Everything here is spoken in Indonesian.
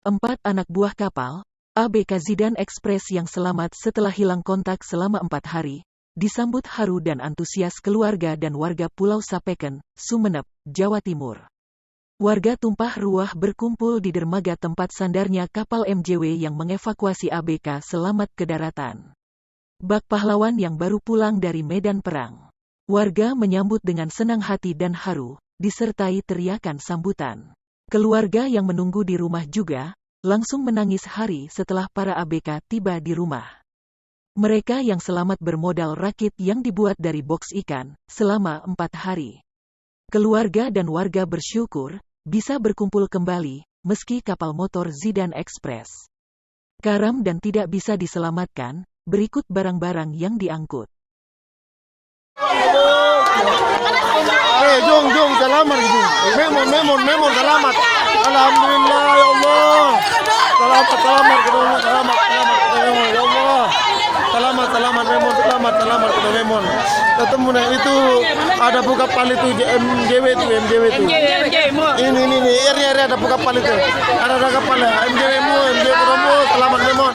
4 anak buah kapal, ABK Zidane Express yang selamat setelah hilang kontak selama 4 hari, disambut haru dan antusias keluarga dan warga Pulau Sapeken, Sumeneb, Jawa Timur. Warga tumpah ruah berkumpul di dermaga tempat sandarnya kapal MJW yang mengevakuasi ABK selamat ke daratan. Bak pahlawan yang baru pulang dari medan perang. Warga menyambut dengan senang hati dan haru, disertai teriakan sambutan. Keluarga yang menunggu di rumah juga langsung menangis hari setelah para ABK tiba di rumah. Mereka yang selamat bermodal rakit yang dibuat dari boks ikan selama 4 hari. Keluarga dan warga bersyukur bisa berkumpul kembali meski kapal motor Zidane Express karam dan tidak bisa diselamatkan. Berikut barang-barang yang diangkut. Jung, selamat Jung. Memon, selamat. Alhamdulillah ya Allah. Selamat ya Allah. Selamat Memon. Ketemu nah itu ada buka kapal itu MJW itu. Ini ada buka kapal itu. Ada kapal MJW, selamat Memon.